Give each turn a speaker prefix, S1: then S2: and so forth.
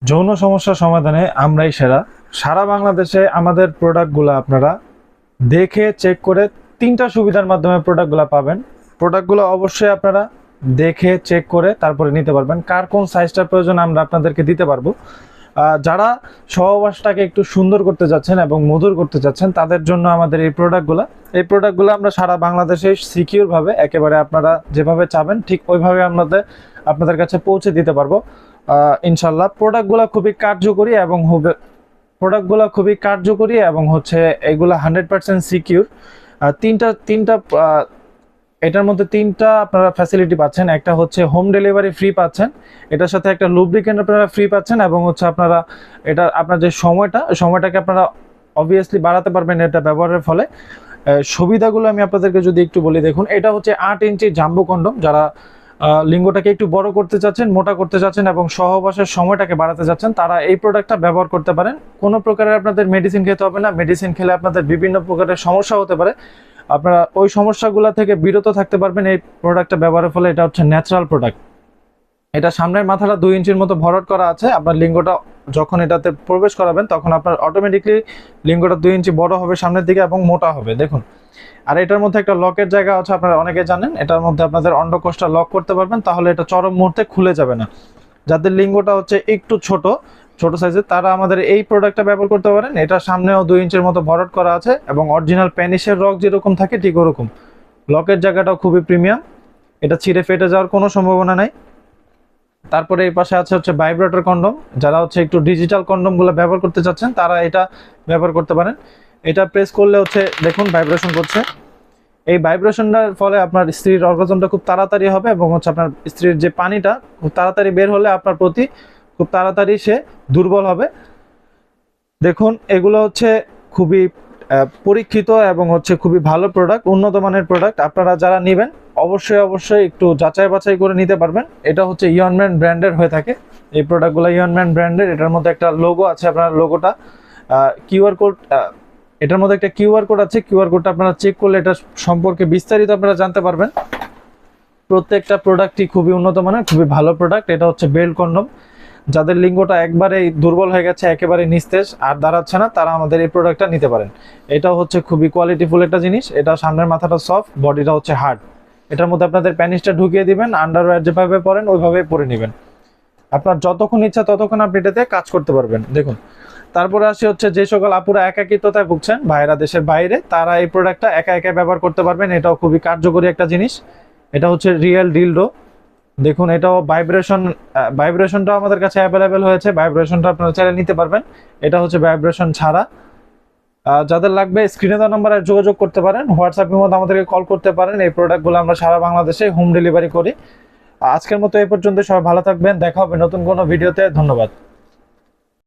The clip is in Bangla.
S1: যৌন সমস্যা সমাধানে আমরাই সেরা। সারা বাংলাদেশে আমাদের প্রোডাক্টগুলো আপনারা দেখে চেক করে তিনটা সুবিধার মাধ্যমে প্রোডাক্টগুলো পাবেন। প্রোডাক্টগুলো অবশ্যই আপনারা দেখে চেক করে তারপরে নিতে পারবেন। কার কোন সাইজটার প্রয়োজন আমরা আপনাদেরকে দিতে পারবো। যারা সহবাসটাকে একটু সুন্দর করতে যাচ্ছেন এবং মধুর করতে যাচ্ছেন তাদের জন্য আমাদের এই প্রোডাক্টগুলো আমরা সারা বাংলাদেশে সিকিউরভাবে একেবারে আপনারা যেভাবে চাবেন ঠিক ওইভাবে আপনাদের কাছে পৌঁছে দিতে পারবো ইনশাল্লাহ। প্রোডাক্টগুলো খুবই কার্যকরী এবং হচ্ছে এগুলা 100% সিকিউর। তিনটা তিনটা এটার মধ্যে তিনটা আপনারা ফ্যাসিলিটি পাচ্ছেন। একটা হচ্ছে হোম ডেলিভারি ফ্রি পাচ্ছেন, এটার সাথে একটা লুব্রিকেন্ট আপনারা ফ্রি পাচ্ছেন, এবং হচ্ছে আপনার যে সময়টাকে আপনারা অবভিয়াসলি বাড়াতে পারবেন এটা ব্যবহারের ফলে। সুবিধাগুলো আমি আপনাদেরকে যদি একটু বলি, দেখুন এটা হচ্ছে 8 ইঞ্চি জাম্বো কন্ডম। যারা লিঙ্গটাকে একটু বড় করতে চাচ্ছেন, মোটা করতে চাচ্ছেন এবং সহবাসের সময়টাকে বাড়াতে চাচ্ছেন তারা এই প্রোডাক্টটা ব্যবহার করতে পারেন। কোনো প্রকারের আপনাদের মেডিসিন খেতে হবে না। মেডিসিন খেলে আপনাদের বিভিন্ন প্রকারের সমস্যা হতে পারে, আপনারা ওই সমস্যাগুলো থেকে বিরত থাকতে পারবেন এই প্রোডাক্টটা ব্যবহারের ফলে। এটা হচ্ছে ন্যাচারাল প্রোডাক্ট। এটা সামনের মাথাটা 2 ইঞ্চির মতো ভরাট করা আছে। আপনার লিঙ্গটা যখন এটাতে প্রবেশ করাবেন তখন আপনার অটোমেটিকলি লিঙ্গটা 2 ইঞ্চি বড় হবে সামনের দিকে এবং মোটা হবে, দেখুন। আর এটার মধ্যে একটা লকের জায়গা আছে, আপনারা অনেকে জানেন। এটার মধ্যে আপনাদের অন্ডকোষটা লক করতে পারবেন, তাহলে এটা চরম মুহূর্তে খুলে যাবে না। যাদের লিঙ্গটা হচ্ছে একটু ছোট সাইজের তারা আমাদের এই প্রোডাক্টটা ব্যবহার করতে পারেন। এটা সামনেও 2 ইঞ্চির মতো ভরাট করা আছে এবং অরিজিনাল প্যানিসের রক যেরকম থাকে ঠিক ওরকম। লকের জায়গাটাও খুবই প্রিমিয়াম, এটা ছিঁড়ে ফেটে যাওয়ার কোনো সম্ভাবনা নাই। তারপরে এই পাশে আছে হচ্ছে ভাইব্রেটর কন্ডম। যারা হচ্ছে একটু ডিজিটাল কন্ডমগুলো ব্যবহার করতে চাচ্ছেন তারা এটা ব্যবহার করতে পারেন। এটা প্রেস করলে হচ্ছে দেখুন ভাইব্রেশন করছে। এই ভাইব্রেশনটার ফলে আপনার স্ত্রীর অর্গাজমটা খুব তাড়াতাড়ি হবে এবং হচ্ছে আপনার স্ত্রীর যে পানিটা খুব তাড়াতাড়ি বের হলে আপনার প্রতি খুব তাড়াতাড়ি সে দুর্বল হবে। দেখুন এগুলো হচ্ছে খুবই পরীক্ষিত এবং হচ্ছে খুবই ভালো প্রোডাক্ট, উন্নত মানের প্রোডাক্ট। আপনারা যারা নেবেন অবশ্যই একটু যাচাই বাছাই করে নিতে পারবেন। এটা হচ্ছে ইয়নম্যান ব্র্যান্ডের হয়ে থাকে এই প্রোডাক্টগুলো, ইয়নম্যান ব্র্যান্ডের। এটার মধ্যে একটা লোগো আছে, আপনার লোগোটা কিউআর কোড, এটার মধ্যে একটা কিউআর কোড আছে। কিউআর কোডটা আপনারা চেক করলে এটা সম্পর্কে বিস্তারিত আপনারা জানতে পারবেন। প্রত্যেকটা প্রোডাক্টই খুবই উন্নত মানের, খুবই ভালো প্রোডাক্ট। এটা হচ্ছে বেল্ট কন্ডম। যাদের লিঙ্গটা একবারেই দুর্বল হয়ে গেছে, একেবারে নিস্তেজ আর দাঁড়াচ্ছে না, তারা আমাদের এই প্রোডাক্টটা নিতে পারেন। এটা হচ্ছে খুবই কোয়ালিটিফুল একটা জিনিস। এটা সামনের মাথাটা সফট, বডিটা হচ্ছে হার্ড। এটার মধ্যে আপনাদের প্যানিসটা ঢুকিয়ে দিবেন, আন্ডারওয়্যার যেভাবে পরেন ওইভাবেই পরে নেবেন। আপনার যতক্ষণ ইচ্ছা ততক্ষণ আপনি এটাতে কাজ করতে পারবেন, দেখুন। তারপরে আসি হচ্ছে যে সকল আপুরা একাকিত্বতায় ভুগছেন, ভাইরা দেশের বাইরে, তারা এই প্রোডাক্টটা একা একা ব্যবহার করতে পারবেন। এটাও খুবই কার্যকরী একটা জিনিস। এটা হচ্ছে রিয়েল ডিলডো। দেখুন এটাও ভাইব্রেশনটাও আমাদের কাছে অ্যাভেলেবেল হয়েছে। ভাইব্রেশনটা আপনারা চাইলে নিতে পারবেন। এটা হচ্ছে ভাইব্রেশন ছাড়া। যাদের লাগবে স্ক্রিনে দেওয়া নাম্বারে যোগাযোগ করতে পারেন, হোয়াটসঅ্যাপের মধ্যে আমাদেরকে কল করতে পারেন। এই প্রোডাক্টগুলো আমরা সারা বাংলাদেশে হোম ডেলিভারি করি। আজকের মতো এই পর্যন্ত, সবাই ভালো থাকবেন, দেখা হবে নতুন কোনো ভিডিওতে। ধন্যবাদ।